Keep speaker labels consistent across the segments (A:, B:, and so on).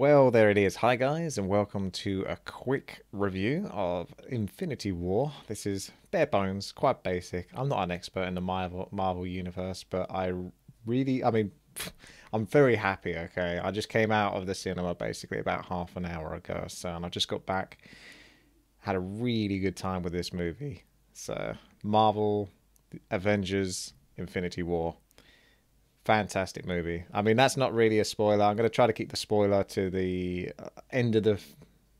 A: Well, there it is. Hi, guys, and welcome to a quick review of Infinity War. This is bare bones, quite basic. I'm not an expert in the Marvel universe, but I'm very happy, okay? I just came out of the cinema basically about half an hour ago or so, and I just got back. Had a really good time with this movie. So, Marvel, Avengers, Infinity War. Fantastic movie. I mean, that's not really a spoiler. I'm going to try to keep the spoiler to the end of the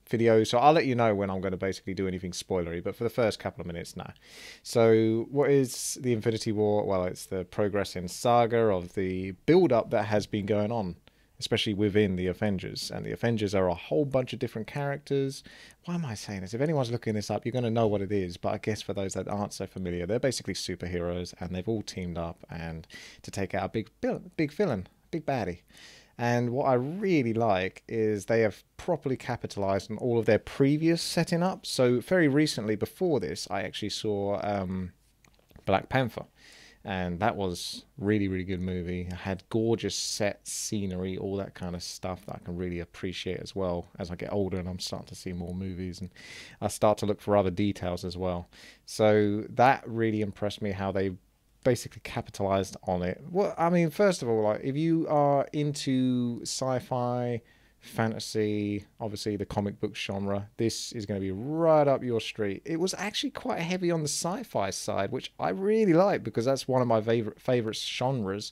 A: video. So I'll let you know when I'm going to basically do anything spoilery. But for the first couple of minutes, no. So what is the Infinity War? Well, it's the progressing saga of the build-up that has been going on, especially within the Avengers. And the Avengers are a whole bunch of different characters. Why am I saying this? If anyone's looking this up, you're going to know what it is. But I guess for those that aren't so familiar, they're basically superheroes, and they've all teamed up and to take out a big villain, big baddie. And what I really like is they have properly capitalized on all of their previous setting up. So very recently, before this, I actually saw Black Panther, and that was really good movie. It had gorgeous set scenery, all that kind of stuff that I can really appreciate as well as I get older and I'm starting to see more movies and I start to look for other details as well. So that really impressed me how they basically capitalized on it. Well, I mean, first of all, like if you are into sci-fi, fantasy, obviously the comic book genre, this is going to be right up your street. It was actually quite heavy on the sci-fi side, which I really like because that's one of my favorite genres.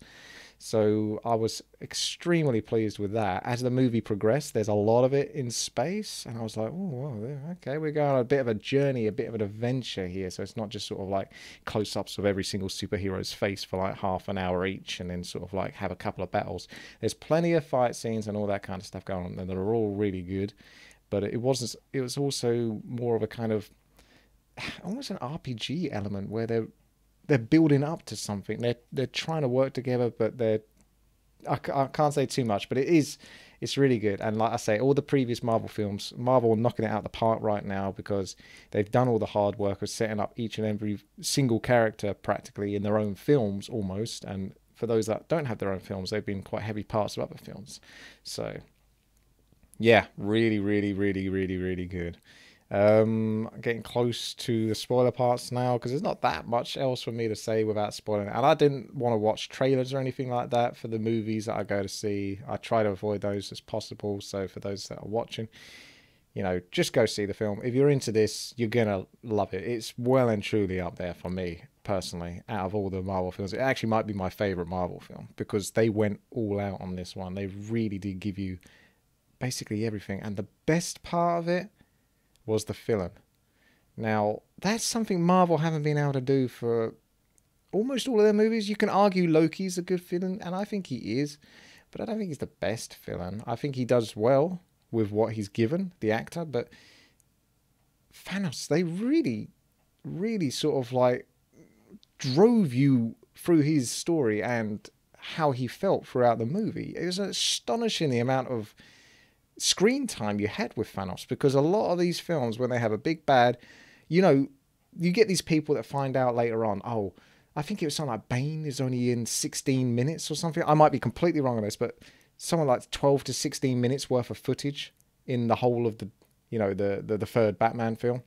A: So I was extremely pleased with that. As the movie progressed, there's a lot of it in space, and I was like, oh, okay, we're going on a bit of a journey, a bit of an adventure here. So it's not just sort of like close-ups of every single superhero's face for like half an hour each, and then sort of like have a couple of battles. There's plenty of fight scenes and all that kind of stuff going on, and they're all really good. But it wasn't. It was also more of a kind of almost an RPG element where they're building up to something. They're trying to work together, but I can't say too much, but it's really good. And like I say, all the previous Marvel films, Marvel are knocking it out the park right now because they've done all the hard work of setting up each and every single character practically in their own films almost. And for those that don't have their own films, they've been quite heavy parts of other films. So yeah, really good. Getting close to the spoiler parts now because there's not that much else for me to say without spoiling it. And I didn't want to watch trailers or anything like that for the movies that I go to see. I try to avoid those as possible. So for those that are watching, just go see the film. If you're into this, you're gonna love it. It's well and truly up there for me personally. Out of all the Marvel films, it actually might be my favorite Marvel film because they went all out on this one. They really did give you basically everything. And the best part of it was the villain. Now, that's something Marvel haven't been able to do for almost all of their movies. You can argue Loki's a good villain, and I think he is, but I don't think he's the best villain. I think he does well with what he's given, the actor, but Thanos, they really sort of like drove you through his story and how he felt throughout the movie. It was astonishing the amount of screen time you had with Thanos because a lot of these films, when they have a big bad, you get these people that find out later on, oh, I think it was something like Bane is only in 16 minutes or something. I might be completely wrong on this, but something like 12 to 16 minutes worth of footage in the whole of the third Batman film,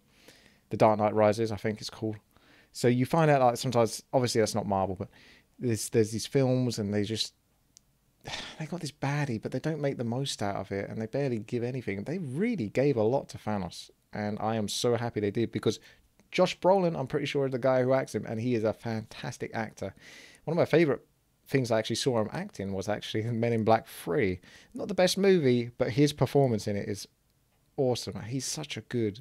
A: The Dark Knight Rises, I think it's called. So you find out like sometimes, obviously that's not Marvel, but there's these films and they got this baddie, but they don't make the most out of it, and they barely give anything. They really gave a lot to Thanos, and I am so happy they did because Josh Brolin, I'm pretty sure, is the guy who acts him, and he is a fantastic actor. One of my favorite things I actually saw him acting was actually Men in Black 3. Not the best movie, but his performance in it is awesome. He's such a good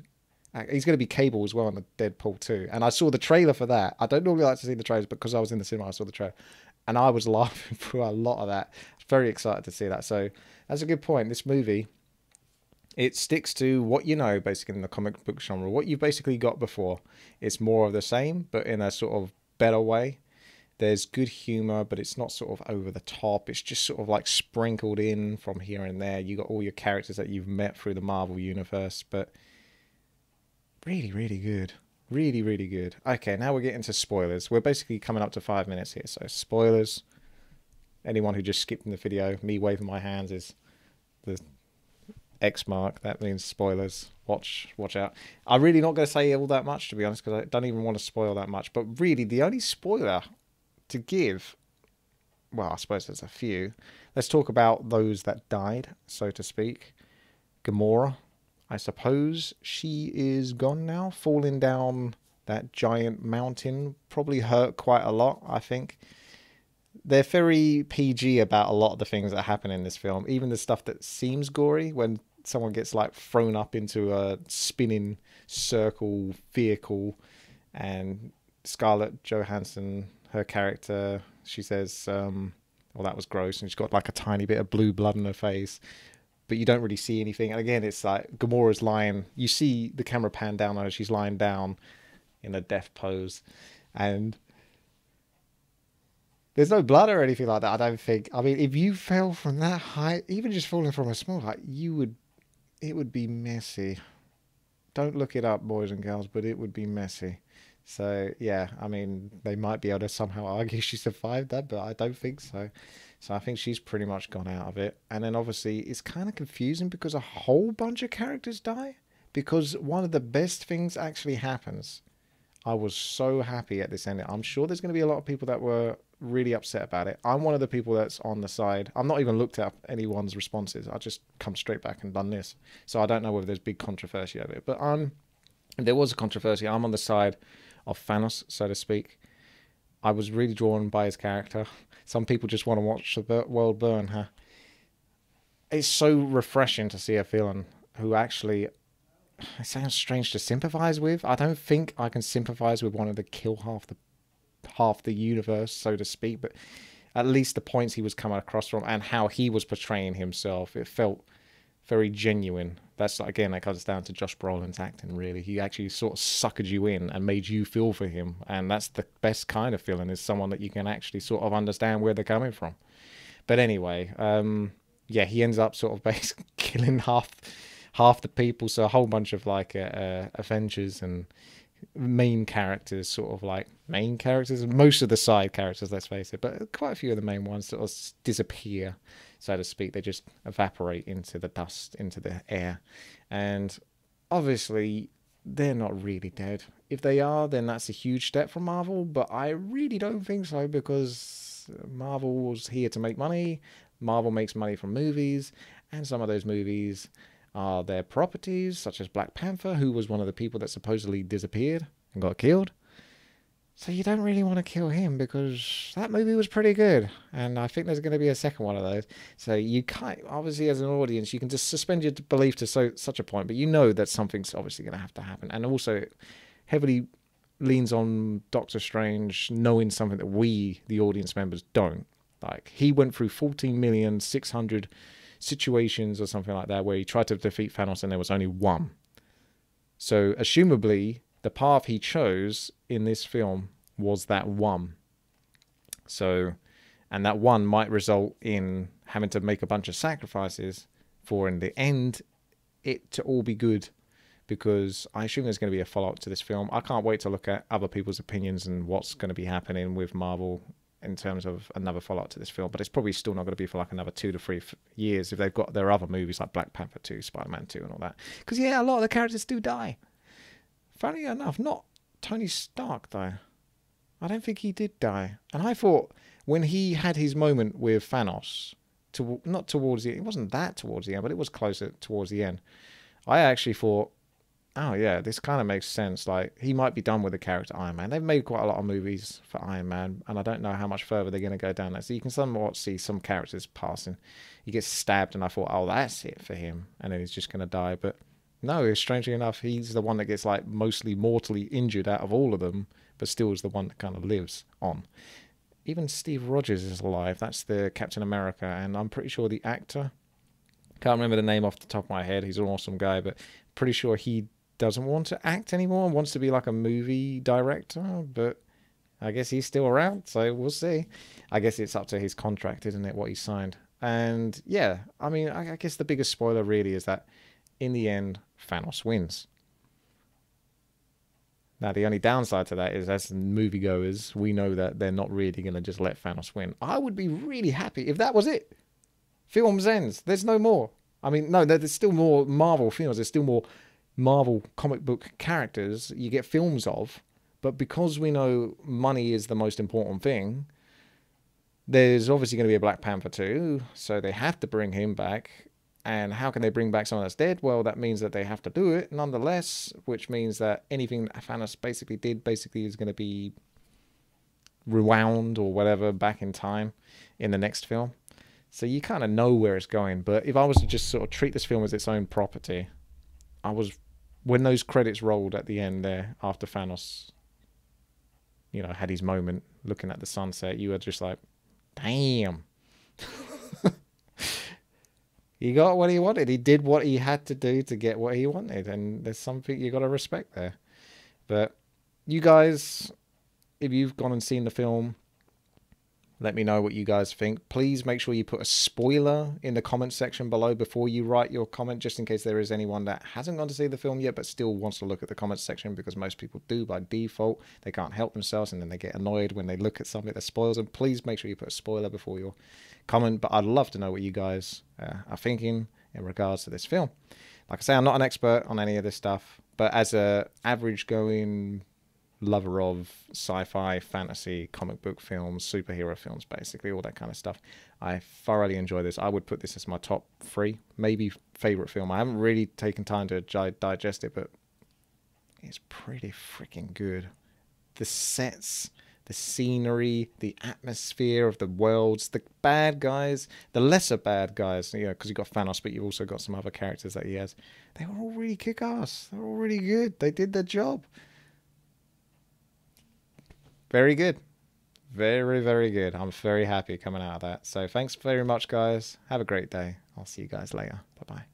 A: actor. He's going to be Cable as well in the Deadpool 2, and I saw the trailer for that. I don't normally like to see the trailers, but because I was in the cinema, I saw the trailer. And I was laughing through a lot of that. Very excited to see that. So that's a good point. This movie, it sticks to what you know, basically, in the comic book genre. What you've basically got before. It's more of the same, but in a sort of better way. There's good humor, but it's not sort of over the top. It's just sort of like sprinkled in from here and there. You got all your characters that you've met through the Marvel universe, but really good. Really good. Okay, now we're getting to spoilers. We're basically coming up to 5 minutes here, so spoilers. Anyone who just skipped in the video, me waving my hands is the X mark. That means spoilers. Watch out. I'm really not going to say all that much, to be honest, because I don't even want to spoil that much. But really, the only spoiler to give, well, I suppose there's a few. Let's talk about those that died, so to speak. Gamora, I suppose she is gone now, falling down that giant mountain. Probably hurt quite a lot, I think. They're very PG about a lot of the things that happen in this film. Even the stuff that seems gory, when someone gets like thrown up into a spinning circle vehicle, and Scarlett Johansson, her character, she says, well, that was gross, and she's got like a tiny bit of blue blood in her face, but you don't really see anything. And again, it's like Gamora's lying, you see the camera pan down on her, she's lying down in a death pose, and there's no blood or anything like that, I don't think. I mean, if you fell from that height, even just falling from a small height, it would be messy. Don't look it up, boys and girls, but it would be messy. So, yeah, I mean, they might be able to somehow argue she survived that, but I don't think so. So I think she's pretty much gone out of it. And then obviously it's kind of confusing because a whole bunch of characters die. Because one of the best things actually happens. I was so happy at this ending. I'm sure there's going to be a lot of people that were really upset about it. I'm one of the people that's on the side. I'm not even looked at anyone's responses. I just come straight back and done this. So I don't know whether there's big controversy over it. But there was a controversy. I'm on the side of Thanos, so to speak. I was really drawn by his character. Some people just want to watch the world burn, huh? It's so refreshing to see a villain who actually, it sounds strange to sympathize with. I don't think I can sympathize with wanting to kill half the universe, so to speak, but at least the points he was coming across from and how he was portraying himself, it felt very genuine. That's, again, that comes down to Josh Brolin's acting, really. He actually sort of suckered you in and made you feel for him, and that's the best kind of feeling, is someone that you can actually sort of understand where they're coming from. But anyway, yeah, he ends up sort of basically killing half the people, so a whole bunch of like Avengers and main characters, sort of like main characters, most of the side characters, let's face it, but quite a few of the main ones sort of disappear, so to speak. They just evaporate into the dust, into the air, and obviously they're not really dead. If they are, then that's a huge step from Marvel, but I really don't think so, because Marvel's here to make money. Marvel makes money from movies, and some of those movies are their properties, such as Black Panther, who was one of the people that supposedly disappeared and got killed. So you don't really want to kill him, because that movie was pretty good, and I think there's going to be a second one of those. So you can't, obviously as an audience, you can just suspend your belief to such a point, but you know that something's obviously going to have to happen. And also it heavily leans on Doctor Strange knowing something that we, the audience members, don't. Like, he went through 14,600,000 situations or something like that where he tried to defeat Thanos and there was only one. So assumably the path he chose in this film was that one. So, and that one might result in having to make a bunch of sacrifices for, in the end, it to all be good, because I assume there's going to be a follow-up to this film. I can't wait to look at other people's opinions and what's going to be happening with Marvel in terms of another follow-up to this film, but it's probably still not going to be for like another 2 to 3 years if they've got their other movies like Black Panther 2, Spider-Man 2 and all that. Because yeah, a lot of the characters do die. Funny enough, not Tony Stark though. I don't think he did die. And I thought when he had his moment with Thanos, not towards the, it wasn't that towards the end, but it was closer towards the end, I actually thought, oh yeah, this kind of makes sense. Like, he might be done with the character Iron Man. They've made quite a lot of movies for Iron Man, and I don't know how much further they're going to go down that. So you can somewhat see some characters passing. He gets stabbed, and I thought, oh, that's it for him, and then he's just going to die. But no, strangely enough, he's the one that gets like mostly mortally injured out of all of them, but still is the one that kind of lives on. Even Steve Rogers is alive. That's the Captain America, and I'm pretty sure the actor, can't remember the name off the top of my head. He's an awesome guy, but pretty sure he doesn't want to act anymore and wants to be like a movie director, but I guess he's still around, so we'll see. I guess it's up to his contract, isn't it, what he signed? And yeah, I mean, I guess the biggest spoiler really is that in the end, Thanos wins. Now, the only downside to that is, as moviegoers, we know that they're not really going to just let Thanos win. I would be really happy if that was it. Films ends. There's no more. I mean, no, there's still more Marvel films. There's still more Marvel comic book characters you get films of. But because we know money is the most important thing, there's obviously going to be a Black Panther 2, so they have to bring him back. And how can they bring back someone that's dead? Well, that means that they have to do it nonetheless, which means that anything that Thanos basically did basically is going to be rewound or whatever back in time in the next film. So you kind of know where it's going. But if I was to just sort of treat this film as its own property, when those credits rolled at the end there after Thanos, had his moment looking at the sunset, you were just like, damn. He got what he wanted. He did what he had to do to get what he wanted. And there's something you got to respect there. But you guys, if you've gone and seen the film, let me know what you guys think. Please make sure you put a spoiler in the comment section below before you write your comment, just in case there is anyone that hasn't gone to see the film yet but still wants to look at the comment section, because most people do by default. They can't help themselves and then they get annoyed when they look at something that spoils them. Please make sure you put a spoiler before your comment. But I'd love to know what you guys are thinking in regards to this film. Like I say, I'm not an expert on any of this stuff, but as a average going lover of sci-fi, fantasy, comic book films, superhero films, basically all that kind of stuff, I thoroughly enjoy this. I would put this as my top 3, maybe favorite film. I haven't really taken time to digest it, but it's pretty freaking good. The sets, the scenery, the atmosphere of the worlds, the bad guys, the lesser bad guys, because you've got Thanos, but you've also got some other characters that he has. They were all really kick-ass. They were all really good. They did their job. Very good. Very, very good. I'm very happy coming out of that. So thanks very much, guys. Have a great day. I'll see you guys later. Bye-bye.